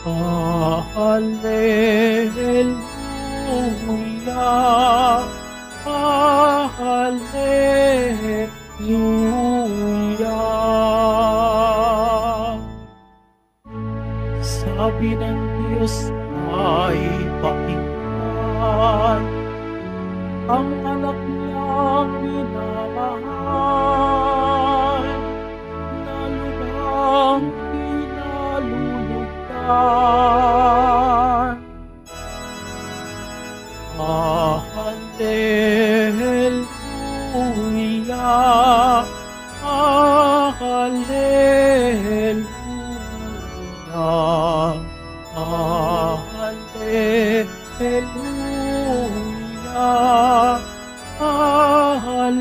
Hallelujah, Hallelujah. Sabi ng Diyos ay pakinggan ang anak niyang minamahal, na lubhang pinalulugdan. Hallelujah, Hallelujah, Hallelujah, Hallelujah.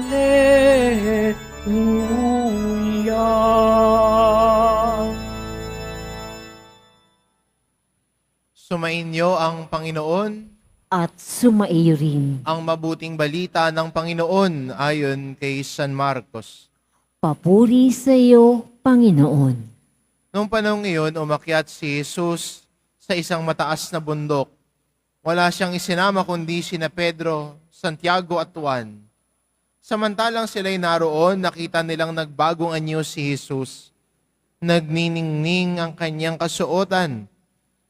Sumainyo ang Panginoon, At sumaiyo rin. ang mabuting balita ng Panginoon ayon kay San Marcos. Papuri sa iyo, Panginoon. Noong panahon iyon, umakyat si Jesus sa isang mataas na bundok. Wala siyang isinama kundi sina Pedro, Santiago at Juan. Samantalang sila'y naroon, nakita nilang nagbagong anyo si Jesus. Nagniningning ang kanyang kasuotan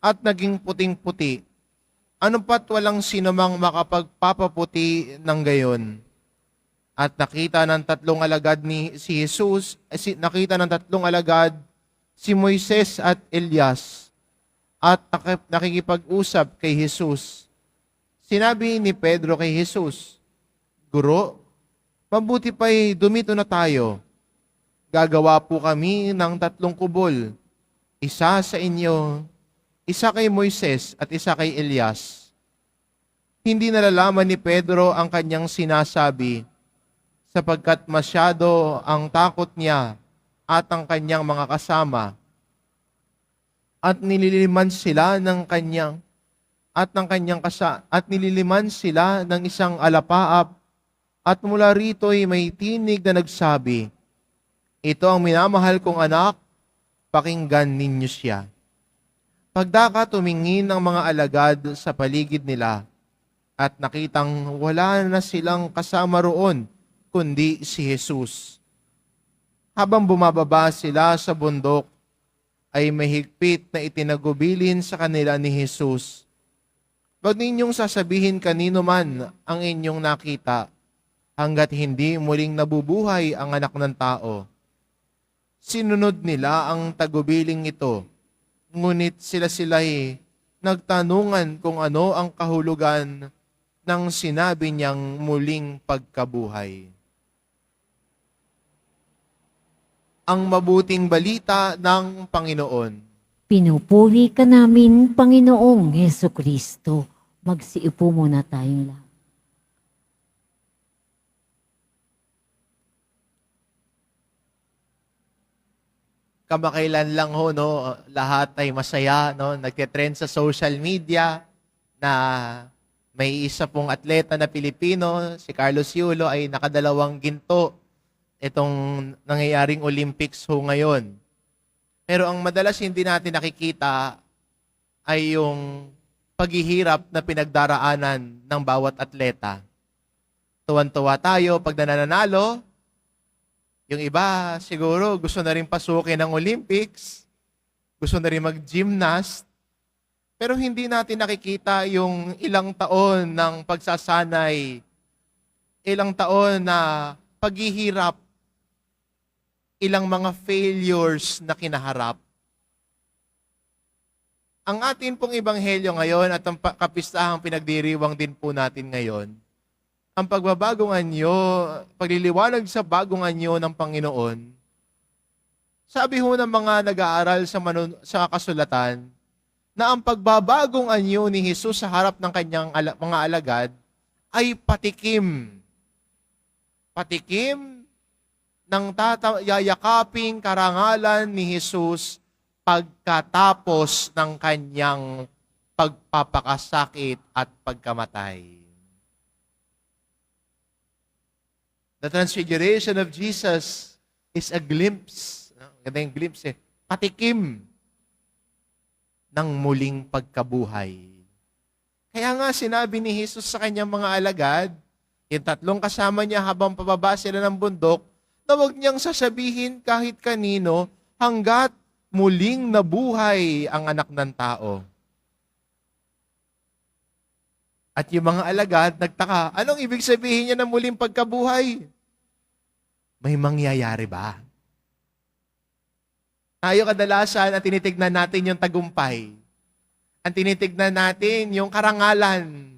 at naging puting-puti. Ano pat walang sinumang makapagpapaputi ng gayon. At nakita ng tatlong alagad si Moises at Elias, at nakikipag-usap kay Jesus. Sinabi ni Pedro kay Jesus, "Guro, mabuti pa'y dumito na tayo. Gagawa po kami ng 3 kubol, isa sa inyo, isa kay Moises at isa kay Elias." Hindi nalalaman ni Pedro ang kanyang sinasabi, sapagkat masyado ang takot niya at ang kanyang mga kasama. At nililiman sila ng isang alapaap, at mula rito'y may tinig na nagsabi, "Ito ang minamahal kong anak, pakinggan ninyo siya." Pagdaka tumingin ang mga alagad sa paligid nila, at nakitang wala na silang kasama roon, kundi si Jesus. Habang bumababa sila sa bundok, ay mahigpit na itinagubilin sa kanila ni Jesus, "Huwag ninyong sasabihin kanino man ang inyong nakita, hanggat hindi muling nabubuhay ang anak ng tao." Sinunod nila ang tagubiling ito, ngunit sila-sila'y nagtanungan kung ano ang kahulugan ng sinabi niyang muling pagkabuhay. Ang mabuting balita ng Panginoon. Pinupuri ka namin, Panginoong Heso Kristo. Magsiupo muna tayong lahat. Kamakailan lang lahat ay masaya, nagte-trend sa social media na may isa pong atleta na Pilipino, si Carlos Yulo, ay nakadalawang ginto itong nangyayaring Olympics ngayon. Pero ang madalas hindi natin nakikita ay yung paghihirap na pinagdaraanan ng bawat atleta. Tuwan-tuwa tayo pag nananalo. Yung iba, siguro, gusto na rin pasukin ng Olympics. Gusto na rin mag-gymnast. Pero hindi natin nakikita yung ilang taon ng pagsasanay, ilang taon na paghihirap, ilang mga failures na kinaharap. Ang atin pong ebanghelyo ngayon at ang kapistahang pinagdiriwang din po natin ngayon, ang pagbabagong anyo, pagliliwanag sa bagong anyo ng Panginoon, sabi ho ng mga nag-aaral sa kasulatan, na ang pagbabagong anyo ni Jesus sa harap ng kanyang mga alagad ay patikim. Patikim ng yayakaping karangalan ni Jesus pagkatapos ng kanyang pagpapakasakit at pagkamatay. The transfiguration of Jesus is a glimpse. Ganda yung glimpse. Patikim ng muling pagkabuhay. Kaya nga sinabi ni Jesus sa kanyang mga alagad, yung tatlong kasama niya habang pababa sila ng bundok, na huwag niyang sasabihin kahit kanino hanggat muling nabuhay ang anak ng tao. At yung mga alagad nagtaka, anong ibig sabihin niya ng muling pagkabuhay? May mangyayari ba? Tayo kadalasan at tinitignan natin yung tagumpay. Ang tinitignan natin yung karangalan.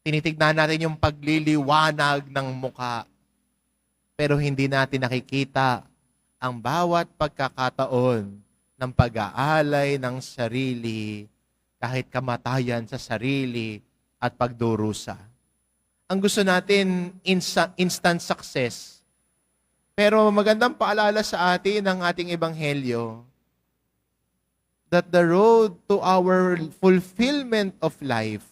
Tinitignan natin yung pagliliwanag ng muka. Pero hindi natin nakikita ang bawat pagkakataon ng pag-aalay ng sarili, kahit kamatayan sa sarili at pagdurusa. Ang gusto natin, instant success. Pero magandang paalala sa atin ng ating ebanghelyo that the road to our fulfillment of life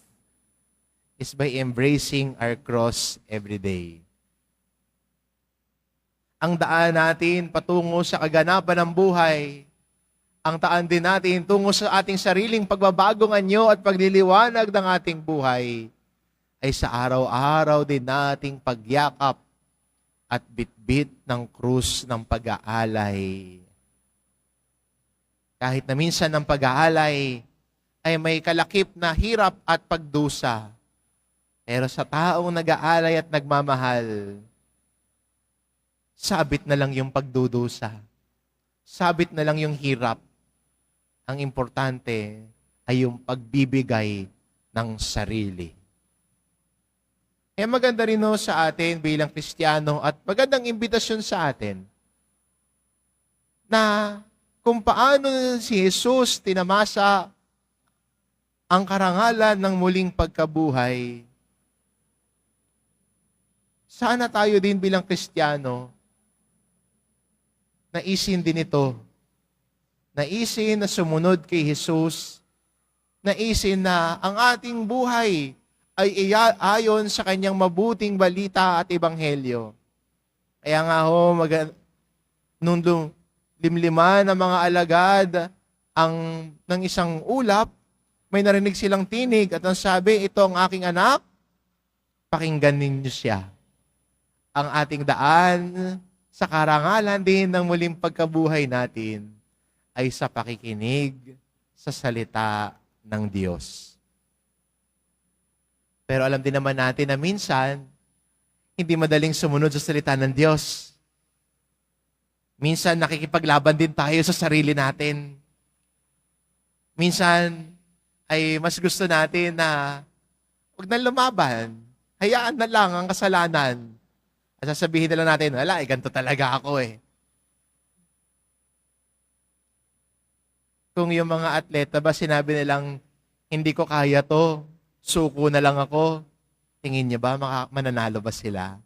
is by embracing our cross every day. Ang daan natin patungo sa kaganapan ng buhay, ang daan din natin tungo sa ating sariling pagbabagong anyo at pagliliwanag ng ating buhay, ay sa araw-araw din nating pagyakap at bitbit ng krus ng pag-aalay. Kahit na minsan ang pag-aalay ay may kalakip na hirap at pagdusa, pero sa taong nag-aalay at nagmamahal, sabit na lang yung pagdudusa. Sabit na lang yung hirap. Ang importante ay yung pagbibigay ng sarili. Kaya maganda rin sa atin bilang Kristiyano at magandang imbitasyon sa atin na kung paano si Jesus tinamasa ang karangalan ng muling pagkabuhay, sana tayo din bilang Kristiyano naisin din ito. Naisin na sumunod kay Jesus. Naisin na ang ating buhay ay ayon sa kanyang mabuting balita at ebanghelyo. Kaya nga nung limliman ng mga alagad ng isang ulap, may narinig silang tinig at ang sabi, ito ang aking anak, pakinggan ninyo siya. Ang ating daan sa karangalan din ng muling pagkabuhay natin ay sa pakikinig sa salita ng Diyos. Pero alam din naman natin na minsan, hindi madaling sumunod sa salita ng Diyos. Minsan nakikipaglaban din tayo sa sarili natin. Minsan ay mas gusto natin na huwag na lumaban. Hayaan na lang ang kasalanan. At sasabihin na lang natin, wala, ganito talaga ako eh. Kung yung mga atleta ba sinabi nilang, hindi ko kaya to, suko na lang ako, tingin niyo ba mananalo ba sila?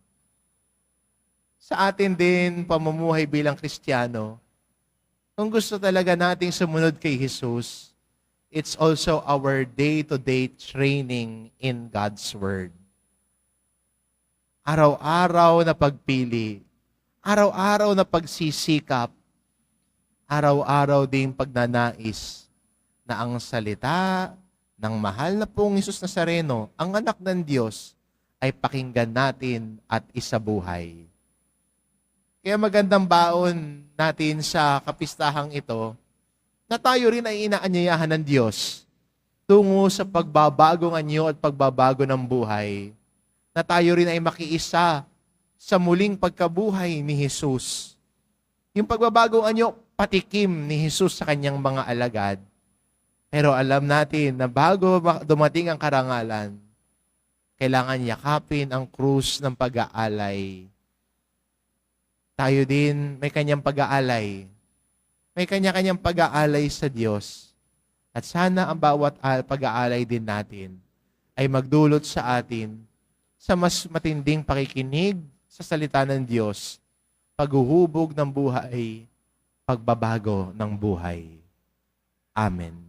Sa atin din, pamumuhay bilang Kristiyano, kung gusto talaga nating sumunod kay Jesus, it's also our day-to-day training in God's Word. Araw-araw na pagpili, araw-araw na pagsisikap, araw-araw ding pagnanais na ang salita ng mahal na pong Jesus Nazareno, ang anak ng Diyos, ay pakinggan natin at isabuhay. Kaya magandang baon natin sa kapistahang ito na tayo rin ay inaanyayahan ng Diyos tungo sa pagbabagong anyo at pagbabago ng buhay, na tayo rin ay makiisa sa muling pagkabuhay ni Jesus. Yung pagbabagong anyo, patikim ni Jesus sa kanyang mga alagad. Pero alam natin na bago dumating ang karangalan, kailangan yakapin ang krus ng pag-aalay. Tayo din may kanyang pag-aalay. May kanya-kanyang pag-aalay sa Diyos. At sana ang bawat pag-aalay din natin ay magdulot sa atin sa mas matinding pakikinig sa salita ng Diyos, paghuhubog ng buhay, pagbabago ng buhay. Amen.